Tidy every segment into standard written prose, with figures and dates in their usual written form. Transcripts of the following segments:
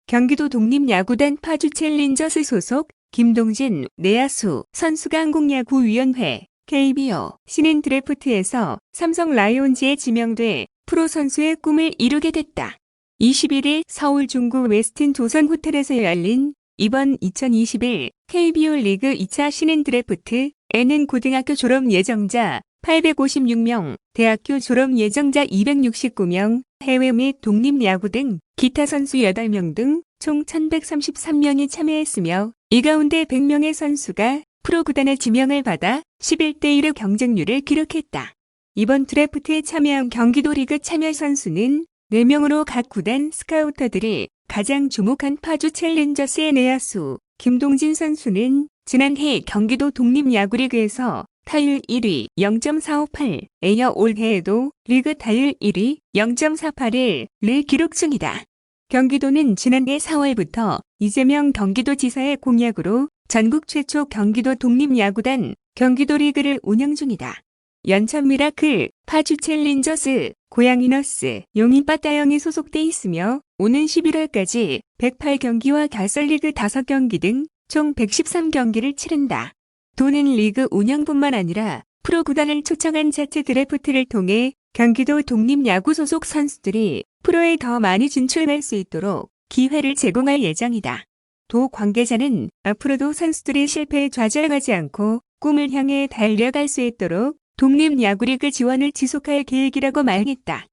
경기도 독립야구단 파주 챌린저스 소속 김동진 내야수 선수가 한국야구위원회 KBO 신인 드래프트에서 삼성 라이온즈에 지명돼 프로 선수의 꿈을 이루게 됐다. 21일 서울 중구 웨스틴 조선 호텔에서 열린 이번 2021 KBO 리그 2차 신인 드래프트에는 고등학교 졸업 예정자 856명, 대학교 졸업 예정자 269명, 해외 및 독립야구 등 기타 선수 8명 등 총 1133명이 참여했으며 이 가운데 100명의 선수가 프로 구단의 지명을 받아 11대 1의 경쟁률을 기록했다. 이번 드래프트에 참여한 경기도 리그 참여 선수는 4명으로 각 구단 스카우터들이 가장 주목한 파주 챌린저스의 내야수 김동진 선수는 지난해 경기도 독립야구리그에서 타율 1위 0.458에 이어 올해에도 리그 타율 1위 0.481을 기록 중이다. 경기도는 지난해 4월부터 이재명 경기도지사의 공약으로 전국 최초 경기도 독립야구단 경기도 리그를 운영 중이다. 연천 미라클, 파주 챌린저스, 고양이너스, 용인 빠따영이 소속돼 있으며 오는 11월까지 108경기와 결선리그 5경기 등 총 113경기를 치른다. 도는 리그 운영뿐만 아니라 프로 구단을 초청한 자체 드래프트를 통해 경기도 독립야구 소속 선수들이 프로에 더 많이 진출할 수 있도록 기회를 제공할 예정이다. 도 관계자는 앞으로도 선수들이 실패에 좌절하지 않고 꿈을 향해 달려갈 수 있도록 독립야구리그 지원을 지속할 계획이라고 말했다.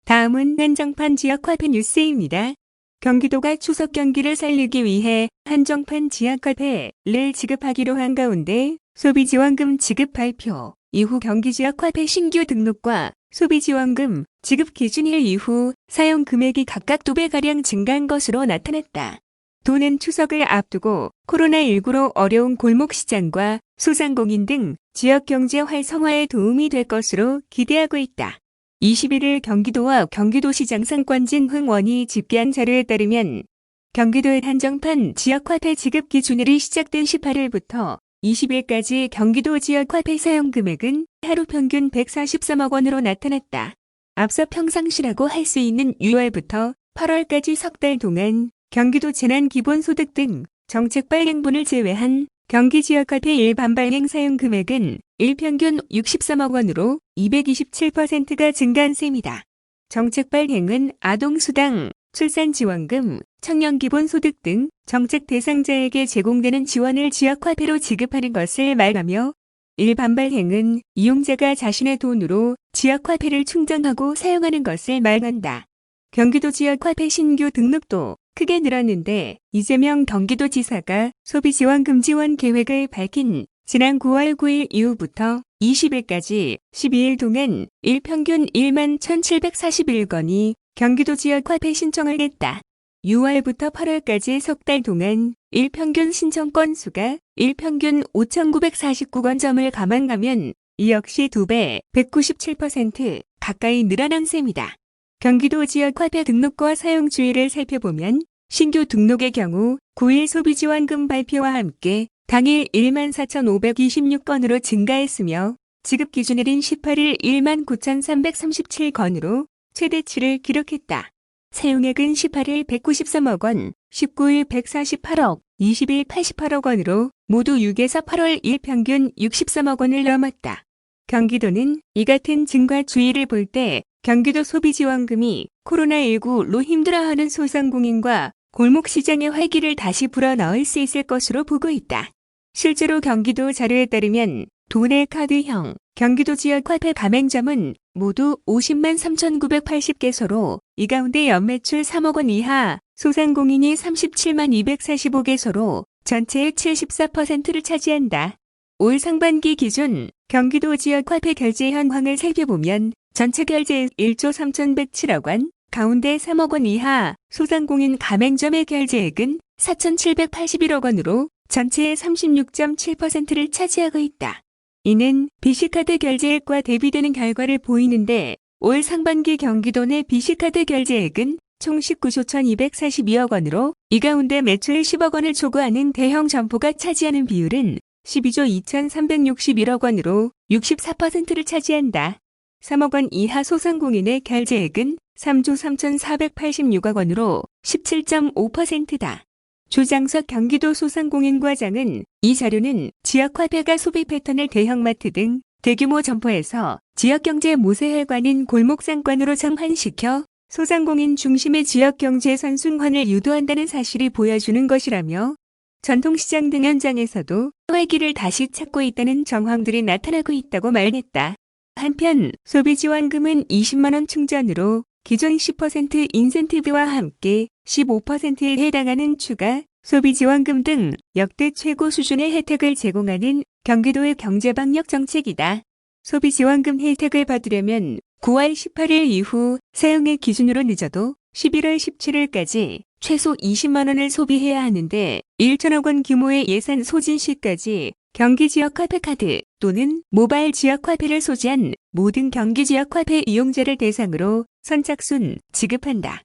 다음은 한정판 지역화폐 뉴스입니다. 경기도가 추석 경기를 살리기 위해 한정판 지역화폐를 지급하기로 한 가운데 소비지원금 지급 발표 이후 경기지역화폐 신규 등록과 소비지원금 지급 기준일 이후 사용 금액이 각각 2배가량 증가한 것으로 나타났다. 도는 추석을 앞두고 코로나19로 어려운 골목시장과 소상공인 등 지역경제 활성화에 도움이 될 것으로 기대하고 있다. 21일 경기도와 경기도시장 상권진 흥원이 집계한 자료에 따르면 경기도의 한정판 지역화폐 지급 기준일이 시작된 18일부터 20일까지 경기도 지역화폐 사용 금액은 하루 평균 143억 원으로 나타났다. 앞서 평상시라고 할 수 있는 6월부터 8월까지 석 달 동안 경기도 재난기본소득 등 정책 발행분을 제외한 경기 지역화폐 일반 발행 사용 금액은 일평균 63억 원으로 227%가 증가한 셈이다. 정책 발행은 아동수당, 출산지원금, 청년기본소득 등 정책 대상자에게 제공되는 지원을 지역화폐로 지급하는 것을 말하며 일반 발행은 이용자가 자신의 돈으로 지역화폐를 충전하고 사용하는 것을 말한다. 경기도 지역화폐 신규 등록도 크게 늘었는데 이재명 경기도지사가 소비지원금 지원 계획을 밝힌 지난 9월 9일 이후부터 20일까지 12일 동안 일평균 1만 1,741건이 경기도 지역화폐 신청을 했다. 6월부터 8월까지 석 달 동안 일평균 신청 건수가 일평균 5,949건점을 감안하면 이 역시 2배, 197% 가까이 늘어난 셈이다. 경기도 지역화폐 등록과 사용 주의를 살펴보면 신규 등록의 경우 9일 소비지원금 발표와 함께 당일 14,526건으로 증가했으며 지급 기준일인 18일 19,337건으로 최대치를 기록했다. 사용액은 18일 193억 원, 19일 148억, 20일 88억 원으로 모두 6에서 8월 일평균 63억 원을 넘었다. 경기도는 이 같은 증가 추이를 볼 때 경기도 소비지원금이 코로나19로 힘들어하는 소상공인과 골목시장의 활기를 다시 불어넣을 수 있을 것으로 보고 있다. 실제로 경기도 자료에 따르면 도내 카드형 경기도 지역화폐 가맹점은 모두 50만 3,980개소로 이 가운데 연매출 3억 원 이하 소상공인이 37만 245개소로 전체의 74%를 차지한다. 올 상반기 기준 경기도 지역화폐 결제 현황을 살펴보면 전체 결제액 1조 3,107억 원, 가운데 3억 원 이하 소상공인 가맹점의 결제액은 4,781억 원으로 전체의 36.7%를 차지하고 있다. 이는 BC카드 결제액과 대비되는 결과를 보이는데 올 상반기 경기도 내 BC카드 결제액은 총 19조 1,242억 원으로 이 가운데 매출 10억 원을 초과하는 대형 점포가 차지하는 비율은 12조 2,361억 원으로 64%를 차지한다. 3억 원 이하 소상공인의 결제액은 3조 3,486억 원으로 17.5%다. 조장석 경기도 소상공인과장은 이 자료는 지역화폐가 소비 패턴을 대형마트 등 대규모 점포에서 지역경제 모세혈관인 골목상권으로 전환시켜 소상공인 중심의 지역경제 선순환을 유도한다는 사실이 보여주는 것이라며 전통시장 등 현장에서도 활기를 다시 찾고 있다는 정황들이 나타나고 있다고 말했다. 한편 소비지원금은 20만 원 충전으로 기존 10% 인센티브와 함께 15%에 해당하는 추가 소비지원금 등 역대 최고 수준의 혜택을 제공하는 경기도의 경제방역 정책이다. 소비지원금 혜택을 받으려면 9월 18일 이후 사용의 기준으로 늦어도 11월 17일까지 최소 20만 원을 소비해야 하는데 1천억 원 규모의 예산 소진 시까지 경기지역화폐카드 또는 모바일 지역화폐를 소지한 모든 경기지역화폐 이용자를 대상으로 선착순 지급한다.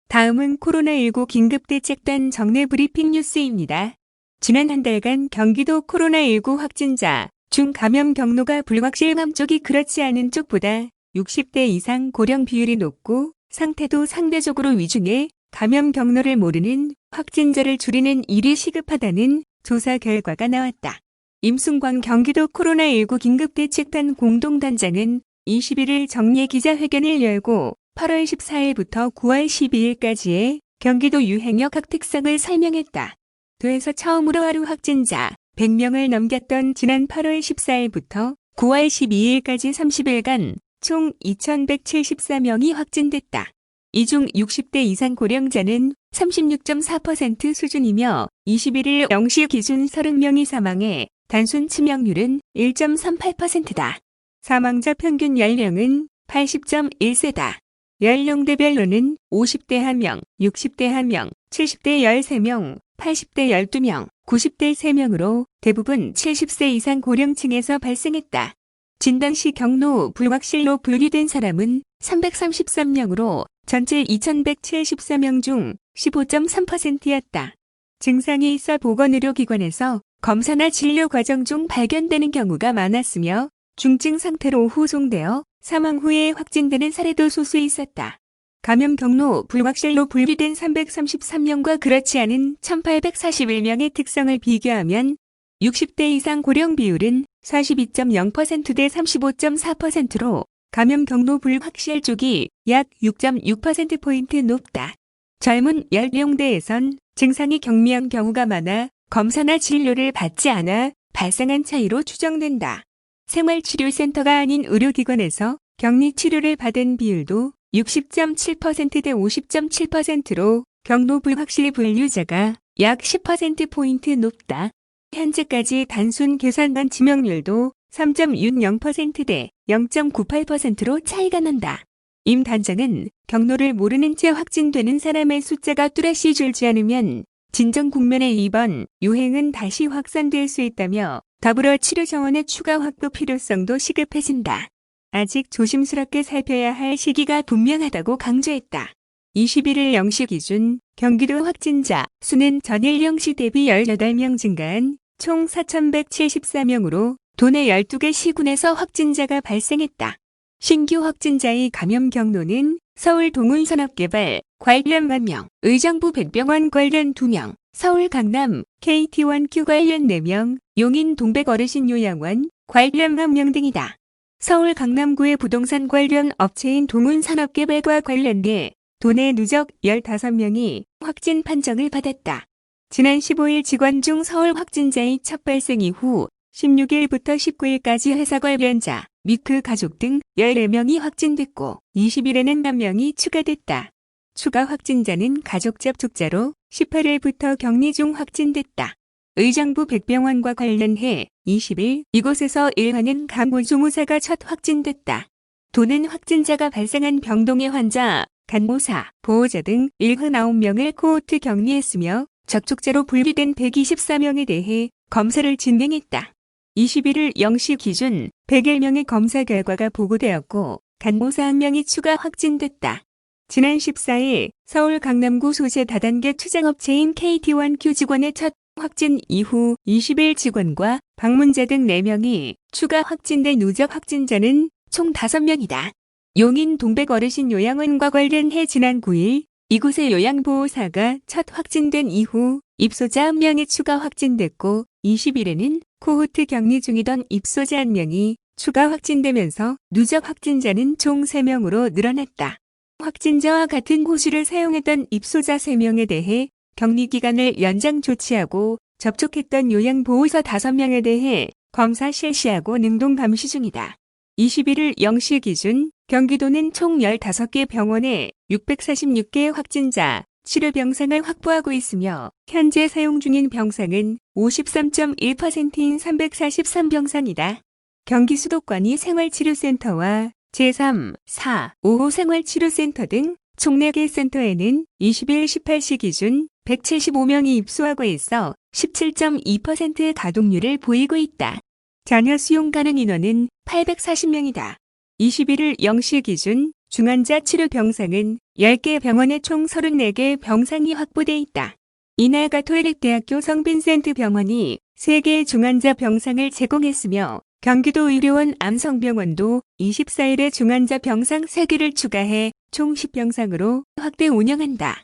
다음은 코로나19 긴급대책단 정례 브리핑 뉴스입니다. 지난 한 달간 경기도 코로나19 확진자 중 감염 경로가 불확실함 쪽이 그렇지 않은 쪽보다 60대 이상 고령 비율이 높고 상태도 상대적으로 위중해 감염 경로를 모르는 확진자를 줄이는 일이 시급하다는 조사 결과가 나왔다. 임순광 경기도 코로나19 긴급대책단 공동단장은 21일 정례 기자회견을 열고 8월 14일부터 9월 12일까지의 경기도 유행역 특성을 설명했다. 도에서 처음으로 하루 확진자 100명을 넘겼던 지난 8월 14일부터 9월 12일까지 30일간 총 2,174명이 확진됐다. 이 중 60대 이상 고령자는 36.4% 수준이며 21일 0시 기준 30명이 사망해 단순 치명률은 1.38%다. 사망자 평균 연령은 80.1세다. 연령대별로는 50대 1명, 60대 1명, 70대 13명, 80대 12명, 90대 3명으로 대부분 70세 이상 고령층에서 발생했다. 진단 시 경로 불확실로 분류된 사람은 333명으로 전체 2,174명 중 15.3%였다. 증상이 있어 보건의료기관에서 검사나 진료 과정 중 발견되는 경우가 많았으며 중증 상태로 후송되어 사망 후에 확진되는 사례도 소수 있었다. 감염 경로 불확실로 분류된 333명과 그렇지 않은 1,841명의 특성을 비교하면 60대 이상 고령 비율은 42.0% 대 35.4%로 감염 경로 불확실 쪽이 약 6.6%포인트 높다. 젊은 연령대에선 증상이 경미한 경우가 많아 검사나 진료를 받지 않아 발생한 차이로 추정된다. 생활치료센터가 아닌 의료기관에서 격리 치료를 받은 비율도 60.7% 대 50.7%로 경로 불확실 분류자가 약 10%포인트 높다. 현재까지 단순 계산만 치명률도 3.60% 대 0.98%로 차이가 난다. 임 단장은 경로를 모르는 채 확진되는 사람의 숫자가 뚜렷이 줄지 않으면 진정 국면의 이번 유행은 다시 확산될 수 있다며 더불어 치료 정원의 추가 확보 필요성도 시급해진다. 아직 조심스럽게 살펴야 할 시기가 분명하다고 강조했다. 21일 0시 기준 경기도 확진자 수는 전일 0시 대비 18명 증가한 총 4,174명으로 도내 12개 시군에서 확진자가 발생했다. 신규 확진자의 감염 경로는 서울 동훈산업개발 관련 1명, 의정부 백병원 관련 2명, 서울 강남 KT1Q 관련 4명, 용인 동백어르신요양원 관련 1명 등이다. 서울 강남구의 부동산 관련 업체인 동훈산업개발과 관련돼 도내 누적 15명이 확진 판정을 받았다. 지난 15일 직원 중 서울 확진자의 첫 발생 이후 16일부터 19일까지 회사 관련자 및 그 가족 등 14명이 확진됐고 20일에는 1명이 추가됐다. 추가 확진자는 가족 접촉자로 18일부터 격리 중 확진됐다. 의정부 백병원과 관련해 20일 이곳에서 일하는 간호조무사가 첫 확진됐다. 도는 확진자가 발생한 병동의 환자, 간호사, 보호자 등 79명을 코호트 격리했으며 접촉자로 분리된 124명에 대해 검사를 진행했다. 21일 0시 기준 101명의 검사 결과가 보고되었고 간호사 1명이 추가 확진됐다. 지난 14일 서울 강남구 소재 다단계 투자업체인 KT1Q 직원의 첫 확진 이후 20일 직원과 방문자 등 4명이 추가 확진된 누적 확진자는 총 5명이다. 용인 동백어르신요양원과 관련해 지난 9일 이곳의 요양보호사가 첫 확진된 이후 입소자 1명이 추가 확진됐고 20일에는 코호트 격리 중이던 입소자 1명이 추가 확진되면서 누적 확진자는 총 3명으로 늘어났다. 확진자와 같은 호수를 사용했던 입소자 3명에 대해 격리 기간을 연장 조치하고 접촉했던 요양보호사 5명에 대해 검사 실시하고 능동 감시 중이다. 21일 0시 기준 경기도는 총 15개 병원에 646개의 확진자 치료 병상을 확보하고 있으며 현재 사용 중인 병상은 53.1%인 343병상이다. 경기 수도권이 생활치료센터와 제3, 4, 5호 생활치료센터 등 총 4개 센터에는 20일 18시 기준 175명이 입소하고 있어 17.2%의 가동률을 보이고 있다. 잔여 수용 가능 인원은 840명이다. 21일 0시 기준 중환자 치료 병상은 10개 병원에 총 34개 병상이 확보돼 있다. 이날 가톨릭대학교 성빈센트 병원이 3개의 중환자 병상을 제공했으며 경기도 의료원 암성병원도 24일에 중환자 병상 3개를 추가해 총 10병상으로 확대 운영한다.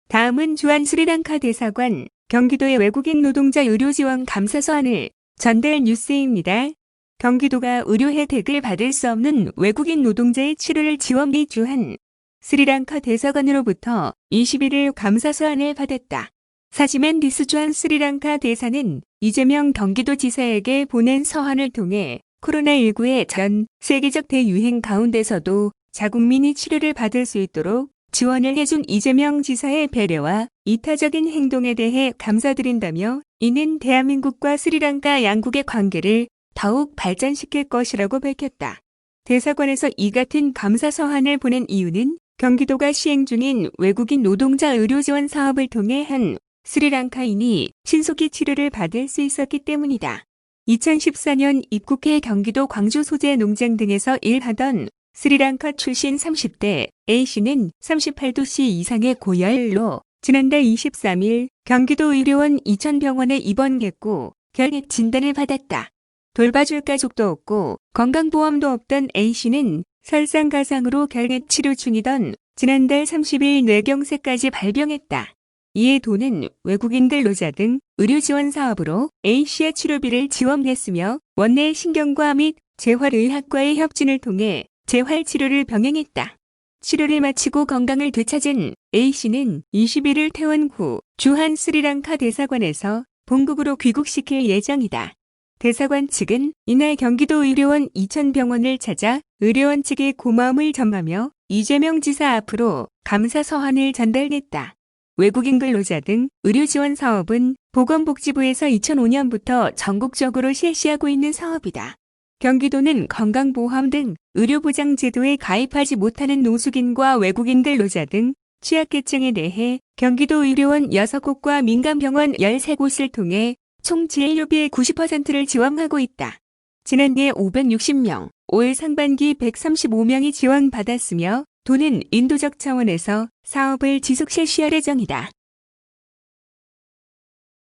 다음은 주한 스리랑카 대사관 경기도의 외국인 노동자 의료 지원 감사 서한을 전달 뉴스입니다. 경기도가 의료 혜택을 받을 수 없는 외국인 노동자의 치료를 지원해 주한 스리랑카 대사관으로부터 21일 감사 서한을 받았다. 사지맨디스 주한 스리랑카 대사는 이재명 경기도지사에게 보낸 서한을 통해 코로나19의 전 세계적 대유행 가운데서도 자국민이 치료를 받을 수 있도록 지원을 해준 이재명 지사의 배려와 이타적인 행동에 대해 감사드린다며 이는 대한민국과 스리랑카 양국의 관계를 더욱 발전시킬 것이라고 밝혔다. 대사관에서 이 같은 감사 서한을 보낸 이유는 경기도가 시행 중인 외국인 노동자 의료 지원 사업을 통해 한 스리랑카인이 신속히 치료를 받을 수 있었기 때문이다. 2014년 입국해 경기도 광주 소재 농장 등에서 일하던 스리랑카 출신 30대 A씨는 38도씨 이상의 고열로 지난달 23일 경기도 의료원 이천병원에 입원했고 결핵 진단을 받았다. 돌봐줄 가족도 없고 건강보험도 없던 A씨는 설상가상으로 결핵 치료 중이던 지난달 30일 뇌경색까지 발병했다. 이에 도는 외국인들 노자 등 의료 지원 사업으로 A씨의 치료비를 지원했으며 원내 신경과 및 재활의학과의 협진을 통해 재활치료를 병행했다. 치료를 마치고 건강을 되찾은 A씨는 21일 퇴원 후 주한 스리랑카 대사관에서 본국으로 귀국시킬 예정이다. 대사관 측은 이날 경기도 의료원 이천병원을 찾아 의료원 측에 고마움을 전하며 이재명 지사 앞으로 감사 서한을 전달했다. 외국인 근로자 등 의료 지원 사업은 보건복지부에서 2005년부터 전국적으로 실시하고 있는 사업이다. 경기도는 건강보험 등 의료보장제도에 가입하지 못하는 노숙인과 외국인 근로자 등 취약계층에 대해 경기도 의료원 6곳과 민간병원 13곳을 통해 총 진료비의 90%를 지원하고 있다. 지난해 560명, 올 상반기 135명이 지원받았으며 도는 인도적 차원에서 사업을 지속 실시할 예정이다.